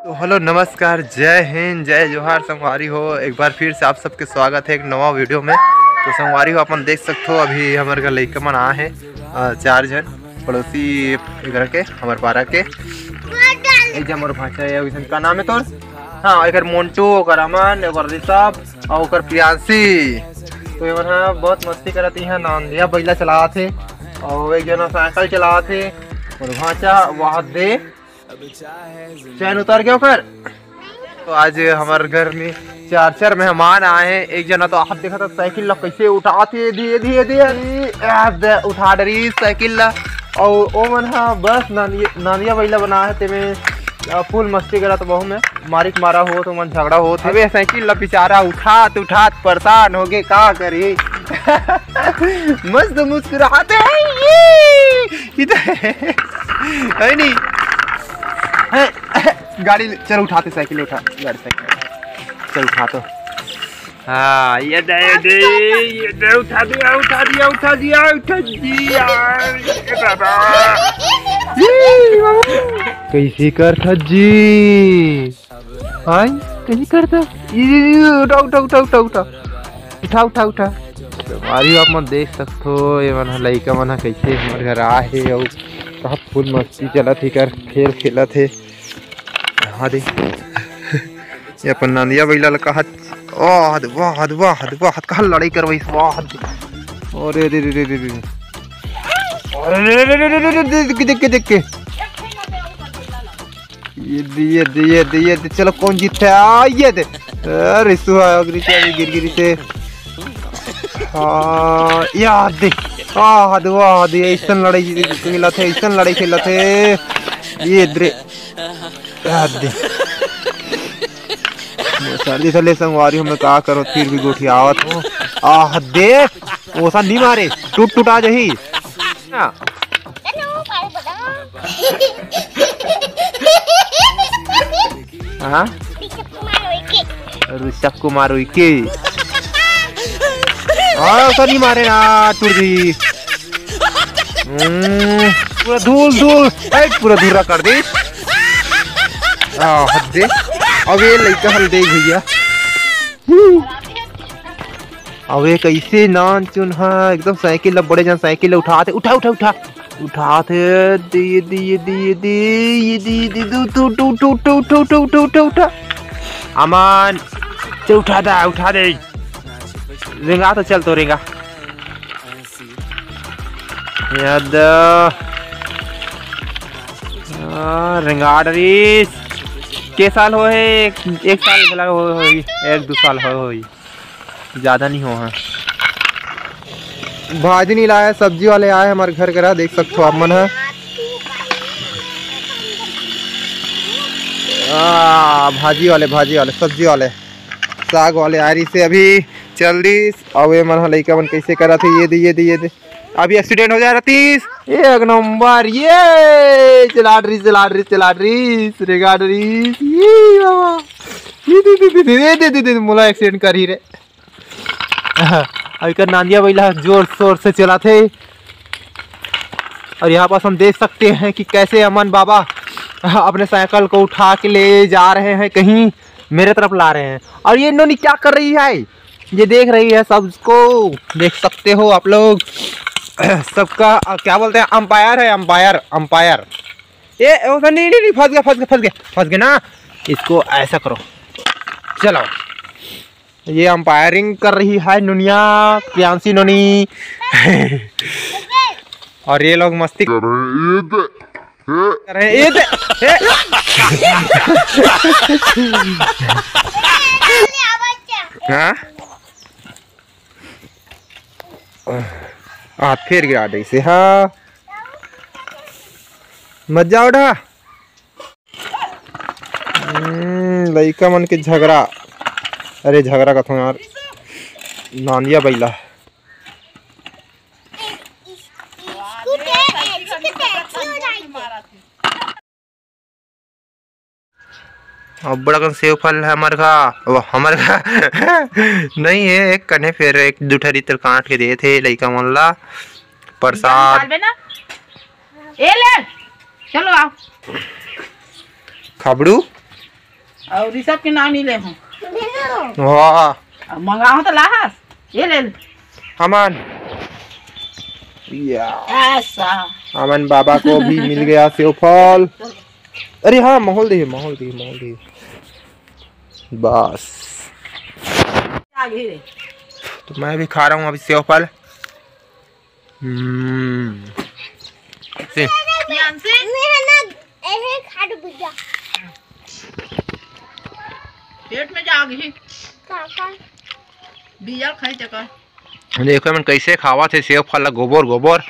तो हेलो नमस्कार, जय हिंद, जय जोहार संगवारी हो। एक बार फिर से आप सबके स्वागत है एक नवा वीडियो में। तो संगवारी हो अपन देख सकते हो अभी हमारे घर लड़का मन आए हैं 4 जन पड़ोसी घर के हमारे पारा के। एक जन मोर भाषा है का नाम है तोर? हाँ, एक मोन्टू, ओकर अमन, ओकर ऋषभ और ओकर प्रियांशी। तो ये बहुत मस्ती करती है, नांदिया बैला चला थे और एक जना साइकिल चला थे और भाषा वहाँ दे चैन उतार गया कर। तो आज हमारे घर में 4 मेहमान आए हैं। एक जना तो आप देखा था साइकिल ला कैसे उठाते धीरे धीरे धीरे उठा डरी साइकिल ला। और वो मन बस नानिया बैला बना है ते में फुल मस्ती करा। तो बहु में मारिक मारा हो तो मन झगड़ा हो थे। साइकिल ला बेचारा उठात उठात परेशान हो गए, का करे मस्त मुस्कुराते है नहीं। गाड़ी चल उठाते, साइकिल उठा, गाड़ी साइकिल चल उठा। तो हाँ ये दे उठा दिया कैसे कर था जी? हाँ कैसे करता? उठा हमारी आप मन देख सकते हो। ये मन लड़का मन कैसे हमारे घर आए और कहा फुल मस्ती चला थी कर खेल खेला थे। हाँ दे ये अपन नांदिया बैला कहा वाह कहा लड़ाई करवाई वाह। और देख के ये चलो कौन जीतता है? ये दे रिसु गिर से याद दे वाह दे ऐसा लड़ाई खेला थे ये दे याद दे। सर्दी से ले संगवारी हमें का करो फिर भी गोठी आवत हो। देख ओसा नहीं मारे, टूट आ जाही। हाँ ऋषभ कुमार के ओसा नहीं मारे ना, टूट गई पूरा धूल पूरा धूरा कर दे। हद दे अब ये लड़का हल देख भैया अब ये कैसे नान चुन। हाँ एकदम साइकिल बड़े जन साइकिल उठाते उठाते उठा अमान चल उठा दे रेंगा तो चल तो रेंगा याद रेंगा डरीस के साल हो है? एक साल भला हो 1-2 साल हो ज्यादा नहीं हो। हाँ भाजी नहीं लाया, सब्जी वाले आए हमारे घर करा, देख सकते हो आप मन है। भाजी वाले सब्जी वाले साग वाले आ रही से अभी चल रही। अब ये मन लड़का मन कैसे करा थे ये दे अभी एक्सीडेंट हो जाए रतीस। एक नंबर ये चला मोला एक्सीडेंट कर ही रे। अभी कर नांदिया बैला जोर शोर से चला थे। और यहाँ पास हम देख सकते हैं कि कैसे अमन बाबा अपने साइकिल को उठा के ले जा रहे हैं, कहीं मेरे तरफ ला रहे हैं। और ये इन्होंने क्या कर रही है, ये देख रही है, सबको देख सकते हो आप लोग। सबका क्या बोलते हैं, अंपायर है, अंपायर। ये नहीं फंस गया ना, इसको ऐसा करो चलो। ये अंपायरिंग कर रही है नुनिया प्रियांशी नोनी और ये लोग मस्ती कर रहे हैं। हाँ फिर गिरा दे से। हाँ मजा उठा लड़का मन के झगड़ा। अरे झगड़ा का था यार, नांदिया बैला अब बड़ा सेव फल है हमारे घा नहीं है। एक कने फिर एक दूठरी तर काट के दिए थे लड़का मन ला प्रसाद। चलो आओ खबड़ू और ऋषभ के नाम नहीं ले हूँ वाह मंगाओ तो लाहस ये ले अमन या ऐसा अमन बाबा को भी मिल गया सेव फल। अरे हाँ माहौल दी बस आगे तो मैं भी खा रहा हूँ अभी सेव फल। पेट में जागी बिया खाई चकर देखो मन कैसे खावा थे सेव फल गोबर